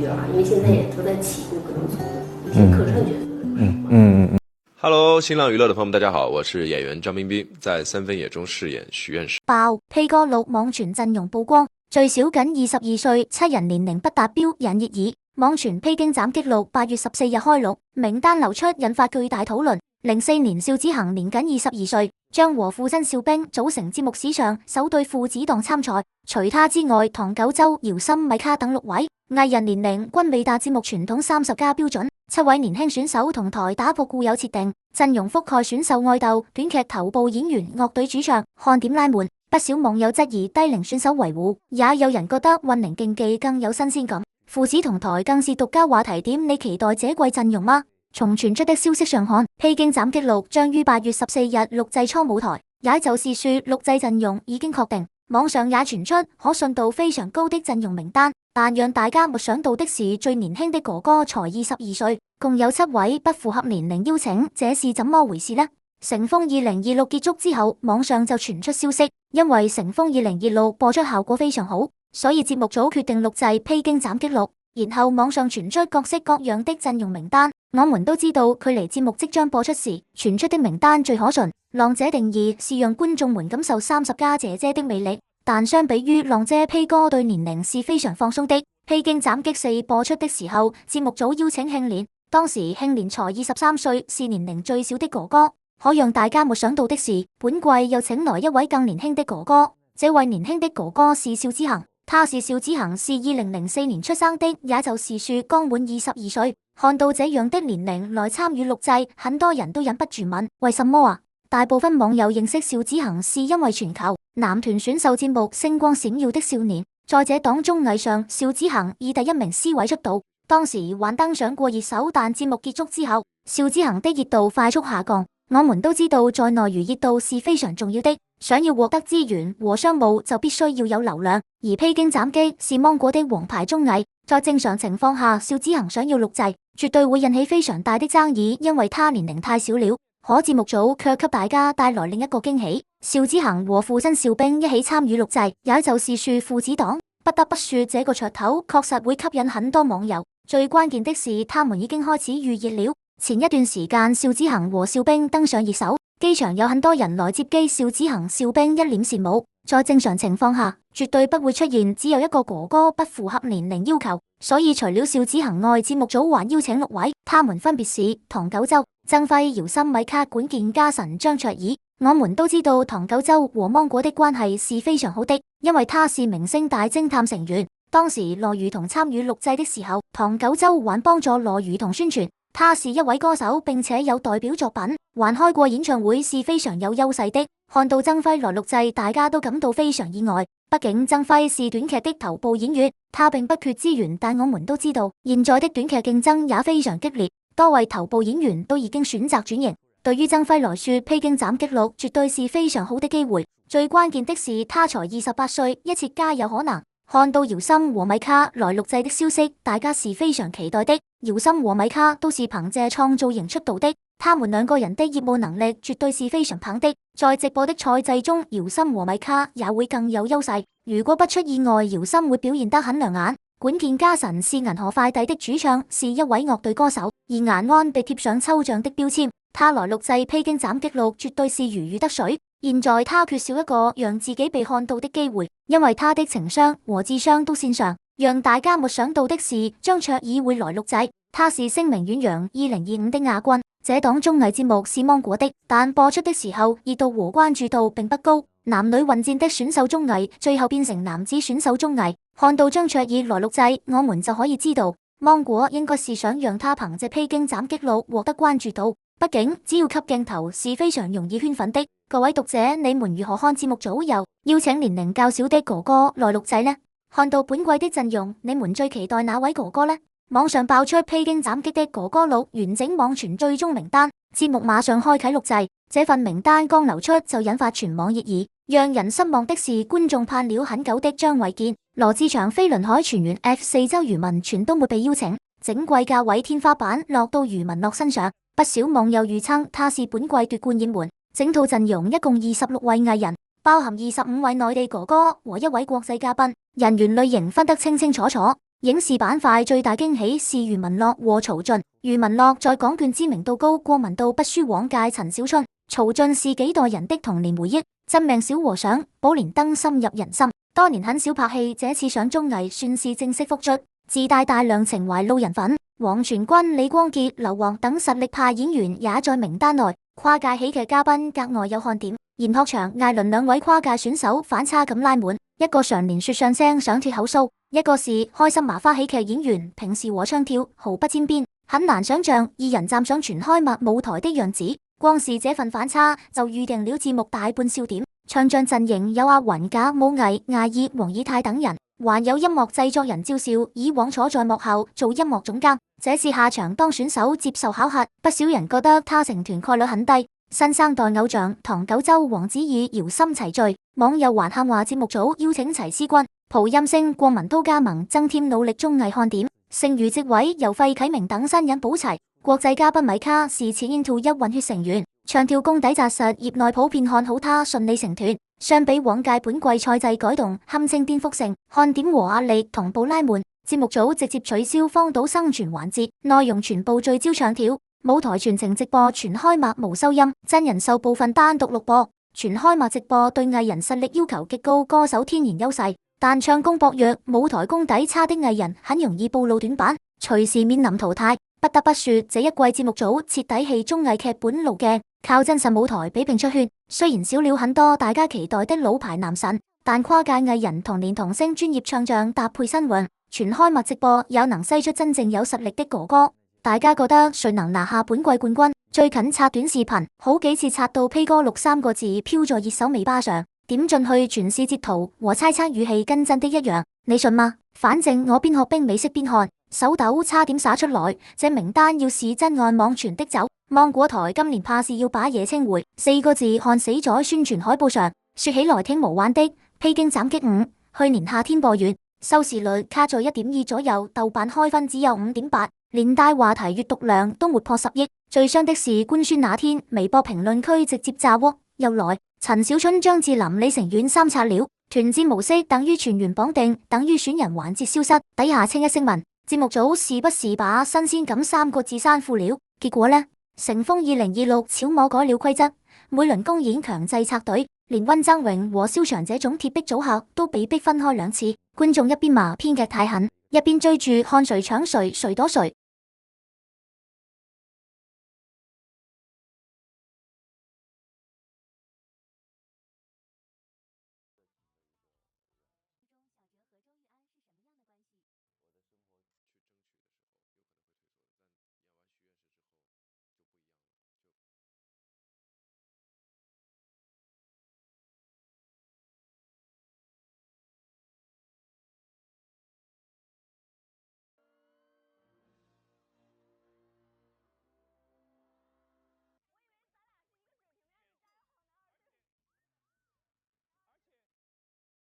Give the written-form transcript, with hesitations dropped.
角啊，因为现在也都在起步各种角色，一些客串角色。Hello， 新浪娛樂的朋友們，大家好，我是演員張彬彬，在《三分野》中飾演許願石。爆 P 哥6網傳陣容曝光，最少僅22歲，7人年齡不達標引熱議。網傳披荊斬棘6 8月14日開錄，名單流出引發巨大討論。04年邵子恒年僅22歲，將和父親邵兵組成節目史上首對父子檔參賽。除他之外，唐九洲、姚森、米卡等6位藝人年齡均未達節目傳統30加標準。7位年輕選手同台打破固有設定，陣容覆蓋選秀愛豆、短劇頭部演員、樂隊主唱，看點拉滿。不少網友質疑低齡選手維護，也有人覺得混齡競技更有新鮮感。父子同台更是獨家話題點，你期待這季陣容嗎？從傳出的消息上看，披荊斬棘6將於8月14日錄製初舞台，也就是說錄製陣容已經確定。網上也傳出可信度非常高的陣容名單，但讓大家沒想到的是，最年輕的哥哥才22歲，共有7位不符合年齡邀請，這是怎麼回事呢？乘風2026結束之後，網上就傳出消息，因為乘風2026播出效果非常好，所以節目組決定錄製披荊斬棘6。然後網上傳出各式各樣的陣容名單，我們都知道距離節目即將播出時，傳出的名單最可信。浪姐定義是讓觀眾們感受30加姐姐的魅力，但相比於浪姐披哥對年齡是非常放鬆的。披荊斬棘4播出的時候，節目組邀請慶連，當時慶連才23歲，是年齡最小的哥哥。可讓大家沒想到的是，本季又請來一位更年輕的哥哥，這位年輕的哥哥是邵子恒。他是邵子恒，是2004年出生的，也就是說剛滿22歲。看到這樣的年齡來參與錄製，很多人都忍不住問：為什麼啊？大部分網友認識邵子恒是因為全球男團選秀節目《星光閃耀的少年》，在這檔綜藝上，邵子恒以第1名 C 位出道，當時還登上過熱搜，但節目結束之後，邵子恒的熱度快速下降。我們都知道，在內娛熱度是非常重要的，想要獲得資源和商務就必須要有流量。而披荊斬棘是芒果的王牌綜藝，在正常情況下，邵子恒想要錄製，絕對會引起非常大的爭議，因為他年齡太小了。可節目組卻給大家帶來另一個驚喜，邵子恒和父親邵兵一起參與錄製，也就是說父子檔。不得不說，這個噱頭確實會吸引很多網友。最關鍵的是，他們已經開始預熱了。前一段時間，邵子恒和邵兵登上熱搜，機場有很多人來接機，邵子恒、邵兵一臉羨慕。在正常情況下，絕對不會出現只有一個哥哥不符合年齡要求，所以除了邵子恒外，節目組還邀請6位，他們分別是唐九洲、曾輝、姚森、米卡、管健、嘉臣、張卓爾。我們都知道唐九洲和芒果的關係是非常好的，因為他是明星大偵探成員。當時羅如彤參與錄製的時候，唐九洲還幫助羅如彤宣傳。他是一位歌手，並且有代表作品，還開過演唱會，是非常有優勢的。看到曾輝來錄製，大家都感到非常意外。畢竟曾輝是短劇的頭部演員，他並不缺資源，但我們都知道，現在的短劇競爭也非常激烈，多位頭部演員都已經選擇轉型。對於曾輝來說，披荊斬棘6絕對是非常好的機會。最關鍵的是，他才28歲，一切皆有可能。看到姚森和米卡來錄製的消息，大家是非常期待的。姚森和米卡都是憑借創造型出道的，他們兩個人的業務能力絕對是非常棒的。在直播的賽制中，姚森和米卡也會更有優勢。如果不出意外，姚森會表現得很亮眼。管健嘉臣是銀河快遞的主唱，是一位樂隊歌手，而顏安被貼上抽象的標籤。他來錄製披荊斬棘6絕對是如魚得水。現在他缺少一個讓自己被看到的機會，因為他的情商和智商都線上。讓大家沒想到的是，張卓爾會來錄製，他是聲名遠揚2025的亞軍。這檔綜藝節目是芒果的，但播出的時候熱度和關注度並不高。男女混戰的選秀綜藝最後變成男子選手綜藝。看到張卓爾來錄製，我們就可以知道，芒果應該是想讓他憑借披荊斬棘6獲得關注度。畢竟只要給鏡頭是非常容易圈粉的。各位讀者，你們如何看節目組又邀請年齡較小的哥哥來錄製呢？看到本季的陣容，你們最期待哪位哥哥呢？網上爆出披荊斬棘的哥哥6完整網傳最終名單，節目馬上開啟錄製。這份名單剛流出就引發全網熱議。讓人失望的是，觀眾盼了很久的張衛健、羅志祥、飛輪海全員 F4 周渝民全都沒被邀請，整季價位天花板落到余文樂身上。不少網友預稱他是本季奪冠熱門。整套陣容一共26位藝人，包含25位內地哥哥和1位國際嘉賓，人員類型分得清清楚楚。影視板塊最大驚喜是余文樂和曹駿。余文樂在港眷知名度高，國民度不輸往屆陳小春。曹駿是幾代人的童年回憶，真命小和尚，寶蓮燈深入人心。多年很少拍戲，這次上綜藝算是正式復出，自帶大量情懷路人粉。王傳君、李光潔、劉皇等實力派演員也在名單內。跨界喜劇嘉賓格外有看點，嚴學祥、艾倫兩位跨界選手反差感拉滿，一個常年說相聲想脫口騷，一個是開心麻花喜劇演員，平時和唱跳毫不沾邊，很難想象二人站上全開幕舞台的樣子。光是這份反差就預定了節目大半笑點。唱將陣營有阿雲、賈武藝、艾爾、黃以泰等人，還有音樂製作人趙少，以往坐在幕後做音樂總監，這次下場當選手接受考核，不少人覺得他成團概率很低。新生代偶像唐九洲、黃子怡搖心齊聚，網友還喊話節目組邀請齊思君、蒲音星、郭文都加盟，增添努力綜藝看點。剩餘席位由費啟鳴等新人補齊。國際嘉賓米卡是此 Into1混血成員，唱跳功底紮實，業內普遍看好他順利成團。相比往屆本季賽制改動，堪稱顛覆性，看點和壓力同步拉滿。節目組直接取消荒島生存環節，內容全部聚焦唱跳。舞台全程直播，全開幕無收音，真人秀部分單獨錄播。全開幕直播對藝人實力要求極高，歌手天然優勢，但唱功薄弱、舞台功底差的藝人很容易暴露短板，隨時面臨淘汰。不得不說，這一季節目組徹底棄綜藝劇本路鏡，靠真實舞台比拼出圈。雖然少了很多大家期待的老牌男神，但跨界藝人同年童星專業唱將搭配新穎，全開幕直播有能篩出真正有實力的哥哥。大家覺得誰能拿下本季冠軍？最近刷短視頻，好幾次刷到 P 哥6三個字飄在熱搜尾巴上，點進去全是截圖和猜測語氣跟真的一樣，你信嗎？反正我邊學冰美式邊看，手抖差點灑出來。這名單要是真按網傳的走，芒果台今年怕是要把野青回4個字看死在宣傳海報上。說起來挺無玩的，披荊斬棘5去年夏天播完，收視率卡在1.2左右，豆瓣開分只有5.8，連帶話題閱讀量都沒破10億。最傷的是官宣那天，微博評論區直接炸鍋，又來陳小春、張智霖、李成遠三刷了。團戰模式等於全員綁定，等於選人環節消失。底下清一聲問節目組是不是把新鮮感3個字刪庫了？結果呢？成風2026悄摸改了規則，每輪公演強制拆隊，連溫崢榮和蕭祥這種鐵壁組合都被逼分開2次。觀眾一邊罵編劇太狠，一邊追住看誰搶誰，誰躲誰。